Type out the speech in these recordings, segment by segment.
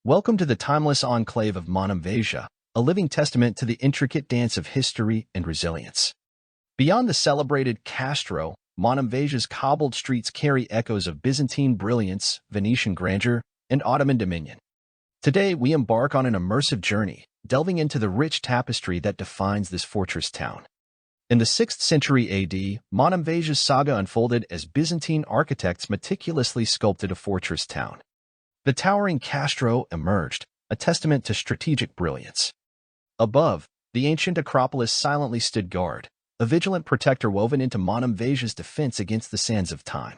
Welcome to the timeless enclave of Monemvasia, a living testament to the intricate dance of history and resilience. Beyond the celebrated Kastro, Monemvasia's cobbled streets carry echoes of Byzantine brilliance, Venetian grandeur, and Ottoman dominion. Today, we embark on an immersive journey, delving into the rich tapestry that defines this fortress town. In the 6th century AD, Monemvasia's saga unfolded as Byzantine architects meticulously sculpted a fortress town. The towering Kastro emerged, a testament to strategic brilliance. Above, the ancient Acropolis silently stood guard, a vigilant protector woven into Monemvasia's defense against the sands of time.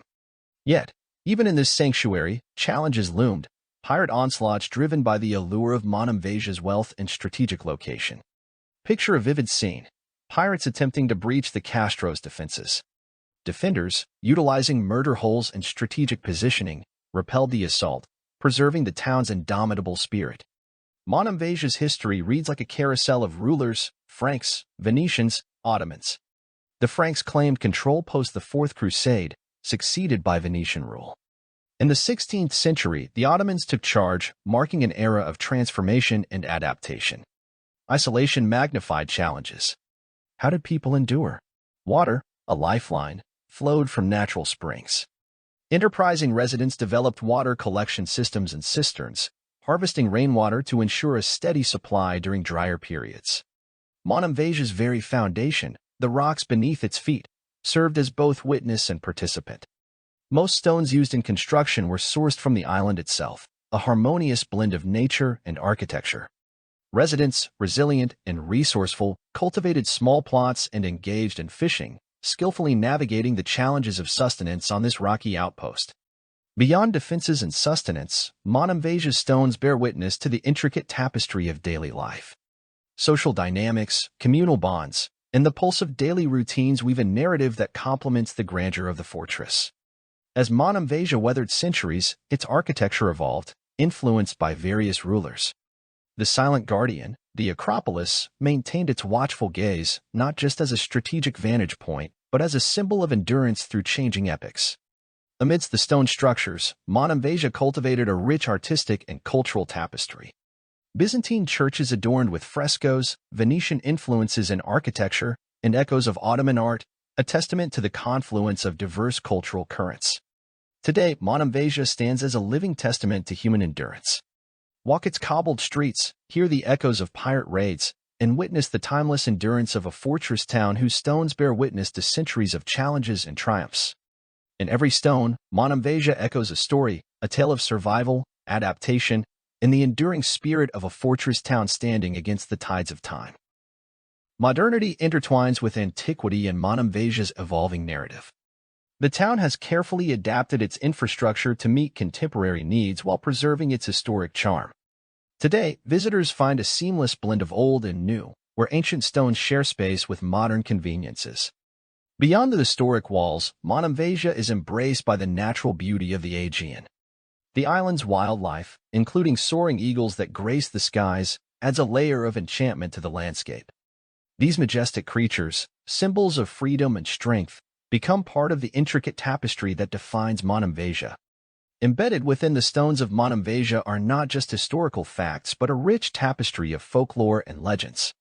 Yet, even in this sanctuary, challenges loomed, pirate onslaughts driven by the allure of Monemvasia's wealth and strategic location. Picture a vivid scene: pirates attempting to breach the Kastro's defenses. Defenders, utilizing murder holes and strategic positioning, repelled the assault, preserving the town's indomitable spirit. Monemvasia's history reads like a carousel of rulers: Franks, Venetians, Ottomans. The Franks claimed control post the Fourth Crusade, succeeded by Venetian rule. In the 16th century, the Ottomans took charge, marking an era of transformation and adaptation. Isolation magnified challenges. How did people endure? Water, a lifeline, flowed from natural springs. Enterprising residents developed water collection systems and cisterns, harvesting rainwater to ensure a steady supply during drier periods. Monemvasia's very foundation, the rocks beneath its feet, served as both witness and participant. Most stones used in construction were sourced from the island itself, a harmonious blend of nature and architecture. Residents, resilient and resourceful, cultivated small plots and engaged in fishing, skillfully navigating the challenges of sustenance on this rocky outpost. Beyond defenses and sustenance, Monemvasia's stones bear witness to the intricate tapestry of daily life. Social dynamics, communal bonds, and the pulse of daily routines weave a narrative that complements the grandeur of the fortress. As Monemvasia weathered centuries, its architecture evolved, influenced by various rulers. The silent guardian, the Acropolis, maintained its watchful gaze, not just as a strategic vantage point, but as a symbol of endurance through changing epochs. Amidst the stone structures, Monemvasia cultivated a rich artistic and cultural tapestry. Byzantine churches adorned with frescoes, Venetian influences in architecture, and echoes of Ottoman art, a testament to the confluence of diverse cultural currents. Today, Monemvasia stands as a living testament to human endurance. Walk its cobbled streets, hear the echoes of pirate raids, and witness the timeless endurance of a fortress town whose stones bear witness to centuries of challenges and triumphs. In every stone, Monemvasia echoes a story, a tale of survival, adaptation, and the enduring spirit of a fortress town standing against the tides of time. Modernity intertwines with antiquity in Monemvasia's evolving narrative. The town has carefully adapted its infrastructure to meet contemporary needs while preserving its historic charm. Today, visitors find a seamless blend of old and new, where ancient stones share space with modern conveniences. Beyond the historic walls, Monemvasia is embraced by the natural beauty of the Aegean. The island's wildlife, including soaring eagles that grace the skies, adds a layer of enchantment to the landscape. These majestic creatures, symbols of freedom and strength, become part of the intricate tapestry that defines Monemvasia. Embedded within the stones of Monemvasia are not just historical facts but a rich tapestry of folklore and legends.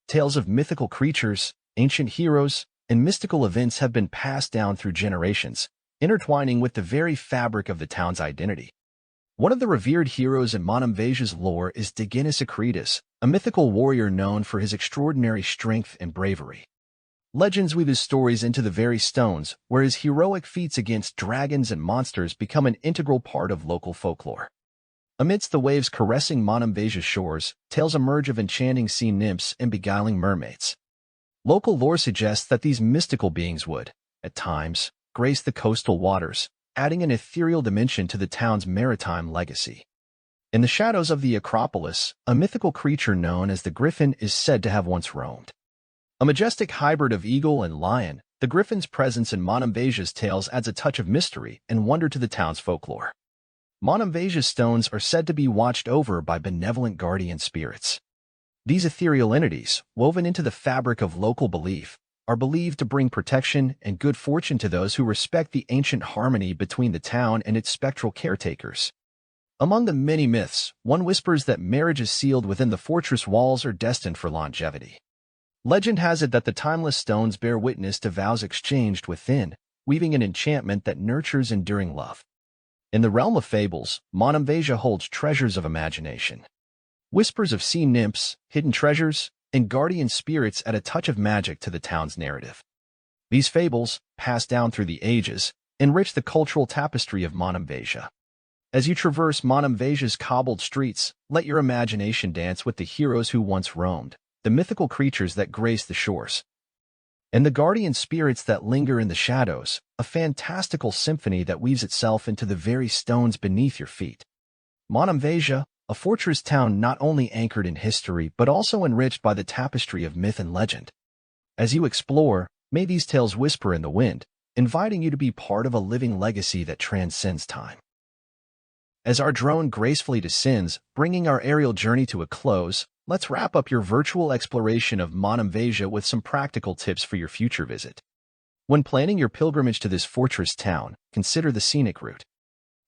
Tales of mythical creatures, ancient heroes, and mystical events have been passed down through generations, intertwining with the very fabric of the town's identity. One of the revered heroes in Monemvasia's lore is Akritas, a mythical warrior known for his extraordinary strength and bravery. Legends weave his stories into the very stones, where his heroic feats against dragons and monsters become an integral part of local folklore. Amidst the waves caressing Monemvasia's shores, tales emerge of enchanting sea nymphs and beguiling mermaids. Local lore suggests that these mystical beings would, at times, grace the coastal waters, adding an ethereal dimension to the town's maritime legacy. In the shadows of the Acropolis, a mythical creature known as the Griffin is said to have once roamed. A majestic hybrid of eagle and lion, the Griffin's presence in Monemvasia's tales adds a touch of mystery and wonder to the town's folklore. Monemvasia's stones are said to be watched over by benevolent guardian spirits. These ethereal entities, woven into the fabric of local belief, are believed to bring protection and good fortune to those who respect the ancient harmony between the town and its spectral caretakers. Among the many myths, one whispers that marriages sealed within the fortress walls are destined for longevity. Legend has it that the timeless stones bear witness to vows exchanged within, weaving an enchantment that nurtures enduring love. In the realm of fables, Monemvasia holds treasures of imagination. Whispers of sea nymphs, hidden treasures, and guardian spirits add a touch of magic to the town's narrative. These fables, passed down through the ages, enrich the cultural tapestry of Monemvasia. As you traverse Monemvasia's cobbled streets, let your imagination dance with the heroes who once roamed, the mythical creatures that grace the shores, and the guardian spirits that linger in the shadows, a fantastical symphony that weaves itself into the very stones beneath your feet. Monemvasia, a fortress town not only anchored in history but also enriched by the tapestry of myth and legend. As you explore, may these tales whisper in the wind, inviting you to be part of a living legacy that transcends time. As our drone gracefully descends, bringing our aerial journey to a close, let's wrap up your virtual exploration of Monemvasia with some practical tips for your future visit. When planning your pilgrimage to this fortress town, consider the scenic route.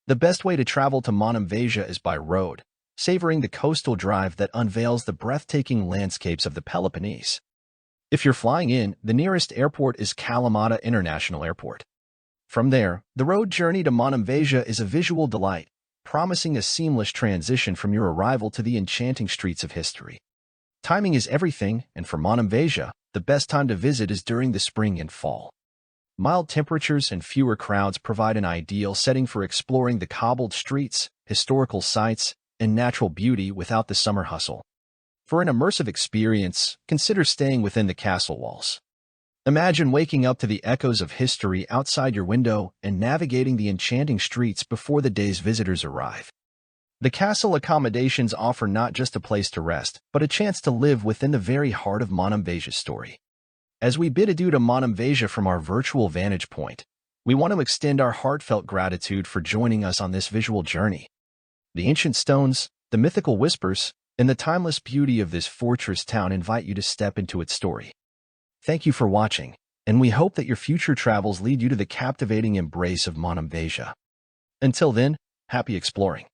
The best way to travel to Monemvasia is by road, savoring the coastal drive that unveils the breathtaking landscapes of the Peloponnese. If you're flying in, the nearest airport is Kalamata International Airport. From there, the road journey to Monemvasia is a visual delight, promising a seamless transition from your arrival to the enchanting streets of history. Timing is everything, and for Monemvasia, the best time to visit is during the spring and fall. Mild temperatures and fewer crowds provide an ideal setting for exploring the cobbled streets, historical sites, and natural beauty without the summer hustle. For an immersive experience, consider staying within the castle walls. Imagine waking up to the echoes of history outside your window and navigating the enchanting streets before the day's visitors arrive. The castle accommodations offer not just a place to rest, but a chance to live within the very heart of Monemvasia's story. As we bid adieu to Monemvasia from our virtual vantage point, we want to extend our heartfelt gratitude for joining us on this visual journey. The ancient stones, the mythical whispers, and the timeless beauty of this fortress town invite you to step into its story. Thank you for watching, and we hope that your future travels lead you to the captivating embrace of Monemvasia. Until then, happy exploring.